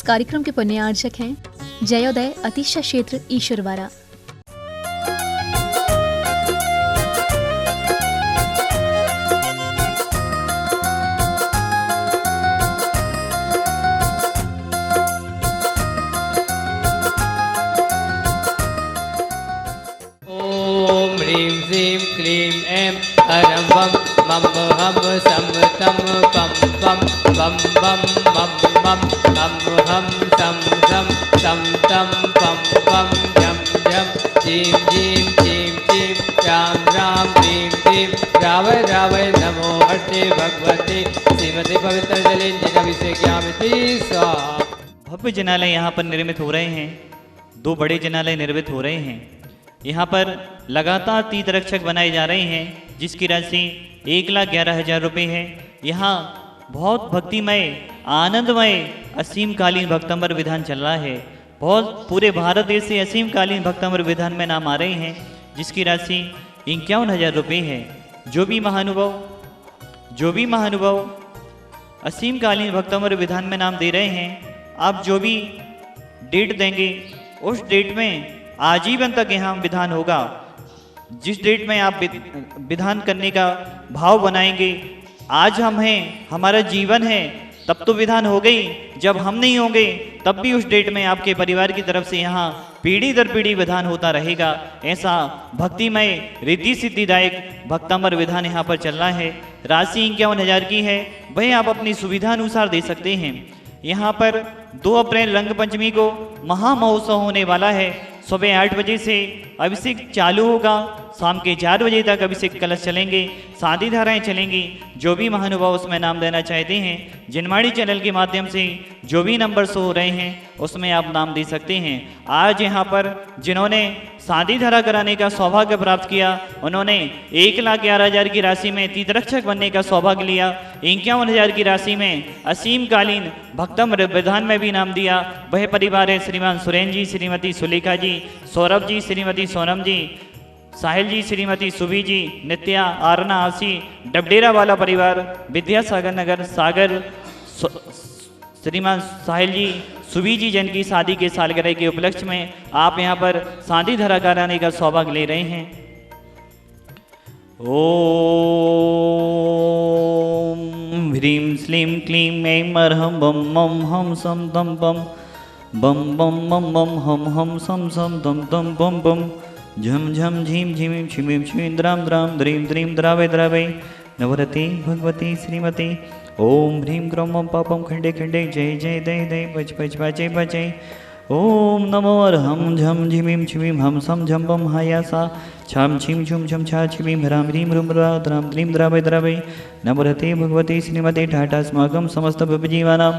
कार्यक्रम के पुण्यार्चक हैं जयोदय अतिशा क्षेत्र ईश्वरवारा। हरम बम मम हम सम तम पम पम बम बम मम मम हम सम सम तम तम पम पम झम झम झीम झीम झीम झीम राम राम ह्रीम ह्रीम रावय रावय नमो हटे भगवते श्रीमते पवित्र जले जिनाभिषेक्यामिति स्वाहा। भव्य जनालय यहाँ पर निर्मित हो रहे हैं। 2 बड़े जनालय निर्मित हो रहे हैं। यहाँ पर लगातार तीर्थरक्षक बनाए जा रहे हैं, जिसकी राशि 1,11,000 रुपये है। यहाँ बहुत भक्तिमय आनंदमय असीमकालीन भक्तंबर विधान चल रहा है। बहुत पूरे भारत देश से असीमकालीन भक्तंबर विधान में नाम आ रहे हैं, जिसकी राशि 51,000 रुपये है। जो भी महानुभाव असीमकालीन भक्तंबर विधान में नाम दे रहे हैं, आप जो भी डेट देंगे उस डेट में आजीवन तक यहाँ विधान होगा। जिस डेट में आप विधान करने का भाव बनाएंगे, आज हम हैं, हमारा जीवन है, तब तो विधान हो गई। जब हम नहीं होंगे तब भी उस डेट में आपके परिवार की तरफ से यहाँ पीढ़ी दर पीढ़ी विधान होता रहेगा। ऐसा भक्तिमय रिद्धि सिद्धिदायक भक्तंबर विधान यहाँ पर चल रहा है। राशि 51,000 की है। वह आप अपनी सुविधा अनुसार दे सकते हैं। यहाँ पर 2 अप्रैल रंग पंचमी को महामहोत्सव होने वाला है। सुबह 8 बजे से अभिषेक चालू होगा। शाम के 4 बजे तक अभिषेक कलश चलेंगे, शादी धाराएं चलेंगी। जो भी महानुभाव उसमें नाम देना चाहते हैं, जिनमाड़ी चैनल के माध्यम से जो भी नंबर शो हो रहे हैं उसमें आप नाम दे सकते हैं। आज यहाँ पर जिन्होंने शादी धारा कराने का सौभाग्य प्राप्त किया, उन्होंने 1,11,000 की राशि में तीर्थरक्षक बनने का सौभाग्य लिया। 51,000 की राशि में असीमकालीन भक्तंबर विधान में भी नाम दिया। वह परिवार है श्रीमान सुरेन जी, श्रीमती सुलेखा जी, सौरभ जी, श्रीमती सोनम जी, साहिल जी, श्रीमती सुभी जी, नित्या, आरना, आशी, डबडेरा वाला परिवार, विद्यासागर नगर सागर, श्रीमान साहिल जी, सुभी जी, जिनकी शादी के सालगिरह के उपलक्ष्य में आप यहाँ पर शादी धरा कराने का सौभाग्य ले रहे हैं। ओम ह्रीम श्लीम क्लीम ऐं अरहं बम मम हम सम दम बम बम बम मम मम हम सम सम दम दम बम बम झम झम झीम झीम छिमीम छिमीम द्राम द्राम द्रीम द्रीम द्रावे द्रावे नवरती भगवती श्रीमती। ओम ह्रीम ग्रौम मम पापम खंडे खंडे जय जय दय दय बच बच बचे बचे। ओम नमो अरहम झम झिमीम छिमीम हम सम झम बम हायासा छम छिम झुम झम छा छिमीम ह्राम ह्रीम रुम द्राम द्रीम द्रावे द्रावे नमरते भगवती श्रीमती ठाटा स्मागम समस्त विजीवानां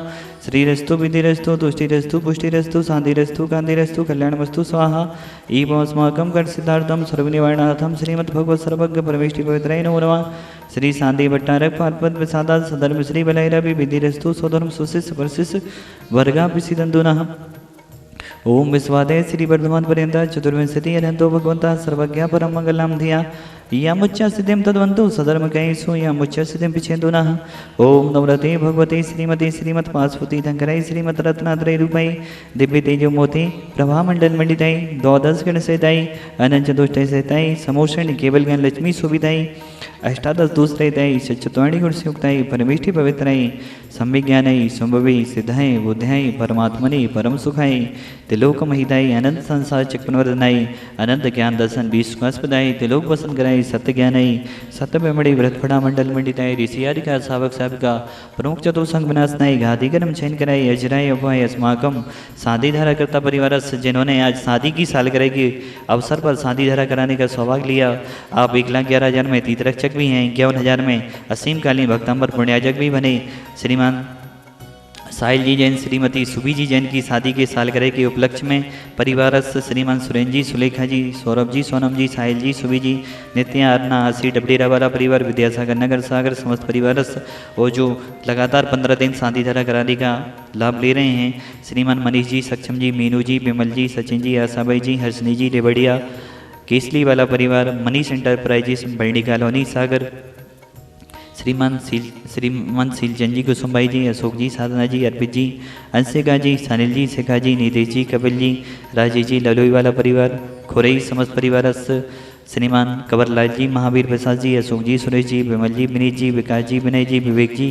श्रीरस्तु विधिरस्तु तुष्टिरस्तु पुष्टिरस्तु शांतिरस्तु कांतिरस्तु कल्याणमस्तु स्वाहा। एवं अस्माकं कर सिद्धार्थम सर्वनिवारणार्थम श्रीमद्भगवत सर्वज्ञ परमेष्टि पवित्राय नमो नमः। श्री शांति भट्टारक पार्वत प्रसादा सधर्म श्री बलैरवि विधिरस्तु स्वधर्म सुशिष्य परशिष्य वर्गा विसिदंदुनः। ओम विश्वादय श्री वर्धमान पर्यंत चतुर्विंशति अनंतो भगवंता सर्वज्ञ परम मंगलम धिया यामुच्च सिद्धिम तद्वंतो सधर्म कैसो यामुच्च सिद्धिम पिछेन्दु नः। ओम नवरते भगवते श्रीमती श्रीमत् पाशुपति धंकराय श्रीमत् रत्नात्रय रूपाई दिव्य तेजो मोति प्रभा मंडल मंडिताई द्वादश गण सहिताई अनंत दुष्ट सहिताई समोषण केवल ज्ञान लक्ष्मी सुविधाई अष्टादश दूसरेताई चतुर्णी गुण युक्ताई परमेष्टि पवित्राई संविज्ञानाई संभवी सिद्धाई बुद्धाई परमात्मनि परम सुखाई तिलोक महिताई अनंत संसार चक्रवर्धनाई अनंत ज्ञान दर्शन विश्वासपदाई तिलोक वसन कराई सत्य ज्ञानाई सत्य बेमड़ी व्रतफड़ा मंडल मंडिताई ऋषियारिका सावक साविका प्रमुख चतुर्संग विनाशनाई घातिकरम चयन कराई अजराय अभय अस्माकम शादी धारा करता परिवार जिन्होंने आज शादी की सालगिरह के अवसर पर शादी धारा कराने का सौभाग्य लिया। आप 1,11,000 में तीर्थरक्षक भी हैं, 51,000 में असीमकालीन भक्तंबर पुण्याजक भी बने। श्रीमान साहिल जी जैन, श्रीमती सुभी जी जैन की शादी के सालगिरह के उपलक्ष्य में परिवार श्रीमान सुरेन जी, सुलेखा जी, सौरभ जी, सोनम जी, साहिल जी, सुभी जी, नित्या, अरना, आशी, डबडेरा वाला परिवार, विद्यासागर नगर सागर समस्त परिवार और जो लगातार 15 दिन शादी धारा कराने का लाभ ले रहे हैं, श्रीमान मनीष जी, सक्षम जी, मीनू जी, विमल जी, सचिन जी, आशाबाई जी, हर्षनी जी, रेवड़िया, केसली वाला परिवार, मनीष एंटरप्राइजेस, बल्डी कॉलोनी सागर, श्रीमान सीलचंद जी, कुसुमबाई जी, अशोक जी, साधना जी, अर्पित जी, अंशिका जी, सानिल जी, शिखा जी, नितेश जी, कपिल जी, राजेश जी, ललोई वाला परिवार, खुरई समस्त परिवार, श्रीमान कंवरलाल जी, महावीर प्रसाद जी, अशोक जी, सुरेश जी, विमल जी, विनीत जी, विकास जी, विनय जी, विवेक जी,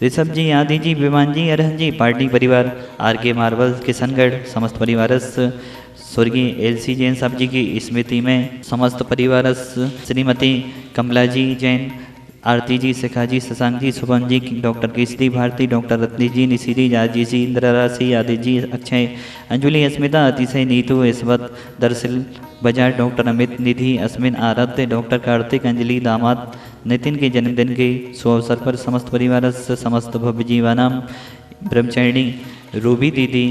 ऋषभ जी, आदि जी, विमान जी, अरहन जी, पार्टी परिवार, आर के मार्बल, किशनगढ़ समस्त परिवार, स्वर्गीय एलसी जैन साहब जी की स्मृति में समस्त परिवार, श्रीमती कमला जी जैन, आरती जी, शिखा जी, शशांक जी, शुभम जी, डॉक्टर केसरी भारती, डॉक्टर रत्नी जी, निशिरी, राजेश जी, इंदिरा राशि, आदित्य जी, अक्षय, अंजुलि, अस्मिता, अतिशय, नीतू, इसवत, दरसिल, बजाज, डॉक्टर अमित, निधि, अस्मिन, आराध्य, डॉक्टर कार्तिक, अंजलि, दामाद नितिन के जन्मदिन के शुभ अवसर पर समस्त परिवार, समस्त भव्य जीवानाम, ब्रह्मचारिणी, रूबी दीदी,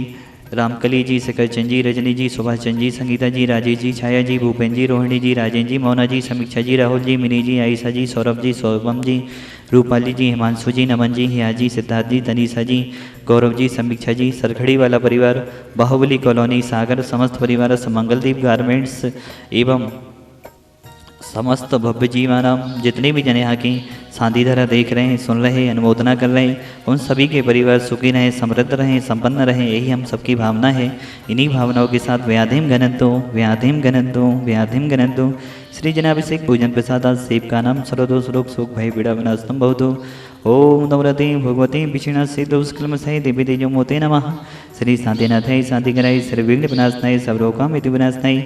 रामकली जी, शिखर चंद जी, रजनी जी, सुभाष चंद जी, संगीता जी, राजेश जी, छाया जी, भूपेन जी, रोहिणी जी, राजेंद्र जी, मोना जी, समीक्षा जी, राहुल जी, मिनी जी, आयशा जी, सौरभ जी, सौभम जी, रूपाली जी, हिमांशु जी, नमन जी, हिया जी, सिद्धार्थ जी, तनीषा जी, गौरव जी, समीक्षा जी, सरखड़ी वाला परिवार, बाहुबली कॉलोनी, सागर समस्त परिवार, मंगलदीप गारमेंट्स एवं समस्त भव्य जीवानाम जितने भी जन यहाँ की शांति धारा देख रहे हैं, सुन रहे हैं, अनुमोदना कर रहे हैं, उन सभी के परिवार सुखी रहें, समृद्ध रहें, संपन्न रहें, यही हम सबकी भावना है। इन्हीं भावनाओं के साथ व्याधिम घनंतो व्याधिम घनंतो व्याधिम घनंतो श्री जनाभिषेक पूजन प्रसाद सेव का नाम सर्वदो सुरोग सुख भय पीड़ा विनाशतम बहुतो ओम नवरते भगवती विषिणा सिद्धोस्कलम सही देवी तेजो मोते नमः श्री शांतिनाथाय शांतिकराय सर्वविघ्न विनाशनाय सर्वरोगामिति विनाशनाय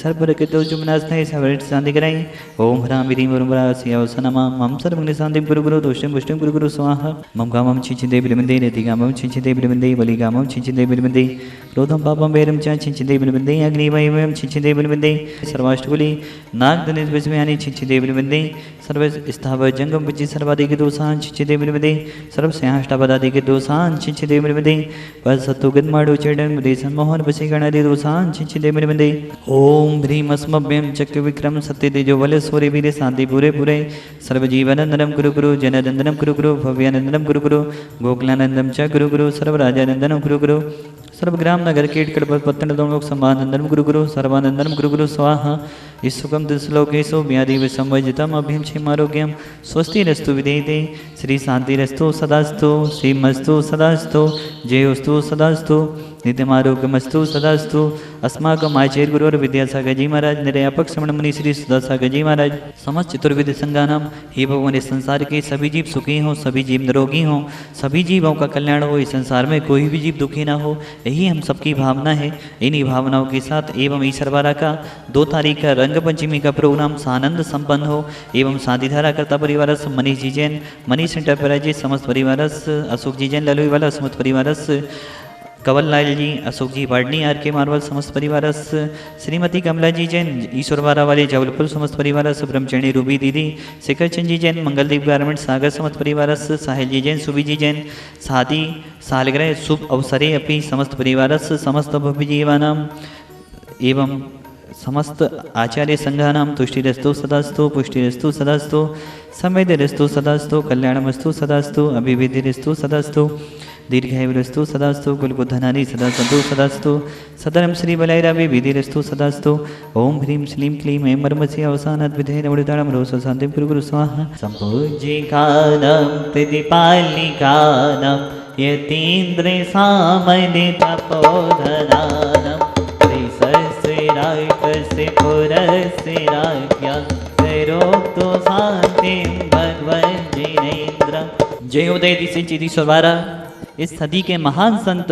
सर्वरकितोज विनाशनाय सर्वरित शांतिकराय ओम ह्रां विधिं वरुणा सियावस नमः मम सर्वविघ्न शांति गुरु गुरु दोषं पुष्टिं गुरु गुरु स्वाहा मम कामं छिंचिदे बिरमिन्दे रतिकामं छिंचिदे बिरमिन्दे बलिकामं छिंचिदे बिरमिन्दे क्रोधं पापं वैरं च छिंचिदे बिरमिन्दे अग्निवयं छिंचिदे बिरमिन्दे सर्वाष्टकुली नागदनित विस्मयानि छिंचिदे बिरमिन्दे सर्व स्थावर जंगम विजि सर्वाधिक दोषान् छिंचिदे बिरमिन्दे सर्व स्याष्टापदाधिक दोषान् छिंचिदे बिरमिन्दे वसतु गन्माडो चेडन मुदेशन मोहन वशीगणादि दोषान् छिंचिदे बिरमिन्दे ओम ह्रीं अस्मभ्यं चक्र विक्रम सत्य तेजो बल सूर्य वीर शांति पूरे पूरे सर्व जीवनंदनम गुरु गुरु जननंदनम गुरु गुरु भव्यानंदनम गुरु गुरु गोकुलानंदम च गुरु गुरु सर्व राजानंदनम गुरु गुरु सर्व ग्राम नगर कीट कड़प पत्तन दोनों समानंदनम गुरु गुरु सर्वानंदनम गुरु गुरु स्वाहा ईसुकम दिश्लोकेशो व्याधि विसंवजितम अभ्यम क्षेमारोग्यम स्वस्ति रस्तु विदेते श्री शांति रस्तु सदास्तु श्रीमस्तु सदास्तु जयोस्तु सदास्तु नित्यमारोग्यमस्तु सदास्तु अस्माकम आचार्य गुरुवर विद्यासागर जी महाराज निर्यापक श्रमण मुनि श्री सुधासागर जी महाराज समस्त चतुर्विद संगानाम हे भगवान इस संसार के सभी जीव सुखी हों, सभी जीव निरोगी हों, सभी जीवों का कल्याण हो, इस संसार में कोई भी जीव दुखी ना हो, यही हम सबकी भावना है। इन्हीं भावनाओं के साथ एवं ईश्वरवारा का 2 तारीख का रंग पंचमी का प्रोग्राम सानंद संपन्न हो एवं शांतिधारा करता परिवार मनीष जी जैन, मनीष एंटरप्राइजेज समस्त परिवार, अशोक जी जैन ललोई वाला समस्त परिवार, कंवरलाल जी, अशोक जी पाटनी, आर के मार्बल समस्त परिवार, श्रीमती कमला जी जैन, ईश्वरवारा वाले जबलपुर समस्त परिवार, ब्रह्मचारिणी रूबी दीदी, शिखर चंद जी जैन, मंगलदीप गारमेंट सागर समस्त परिवार, साहिल जी जैन, सुबी जी जैन, शादी सालगिरह शुभ अवसरे अपनी समस्त परिवार, समस्त भव्य जीवानाम एवं समस्त आचार्य संघानां तुष्टिरस्तु सदास्तु पुष्टिरस्तु सदास्तु समृद्धिरस्तु सदास्तु कल्याणमस्तु सदास्तु अभिवृद्धिरस्तु सदास्तु दीर्घायुरस्तु सदास्तु कुलबुद्धनानि सदा सन्तु सदास्तु सदरं श्रीबलैरावि विधिरस्तु सदास्तु ओम ह्रीं श्लीं क्लीं ऐं मर्मस्य अवसानात् विधेन उडिताळं रोष शान्तिं कुरु गुरु स्वाहा सम्पूज्यकानां प्रतिपालिकानां यतीन्द्रे सामने तपोधनानां से पुरस्या करोतु शान्तिं भगवन् जिनेन्द्र। जय उदय दिशे चिदीश्वरवारा इस सदी के महान संत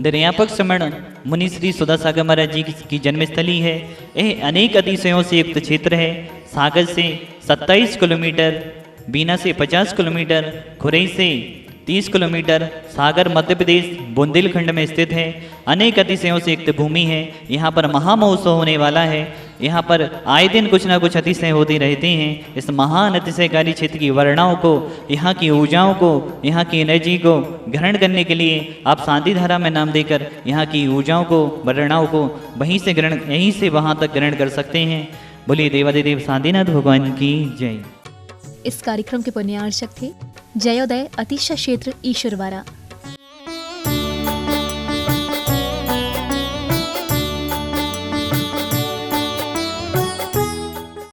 निर्यापक श्रमण मुनि श्री सुधासागर महाराज जी की जन्मस्थली है। यह अनेक अतिशयों से युक्त क्षेत्र है। सागर से 27 किलोमीटर, बीना से 50 किलोमीटर, खुरई से 30 किलोमीटर, सागर मध्य प्रदेश बुंदेलखंड में स्थित है। अनेक अतिशयों से युक्त भूमि है। यहाँ पर महामहोत्सव होने वाला है। यहाँ पर आए दिन कुछ ना कुछ अतिशय होते रहते हैं। इस महान अतिशयकारी क्षेत्र की वर्णाओं को, यहाँ की ऊर्जाओं को, यहाँ की एनर्जी को ग्रहण करने के लिए आप शांति धारा में नाम देकर यहाँ की ऊर्जाओं को, वर्णाओं को यहीं से वहाँ तक ग्रहण कर सकते हैं। बोलिए देवादिदेव शांतिनाथ भगवान की जय। इस कार्यक्रम के पुण्यार्चक थे जयोदय अतिशय क्षेत्र ईश्वरवारा।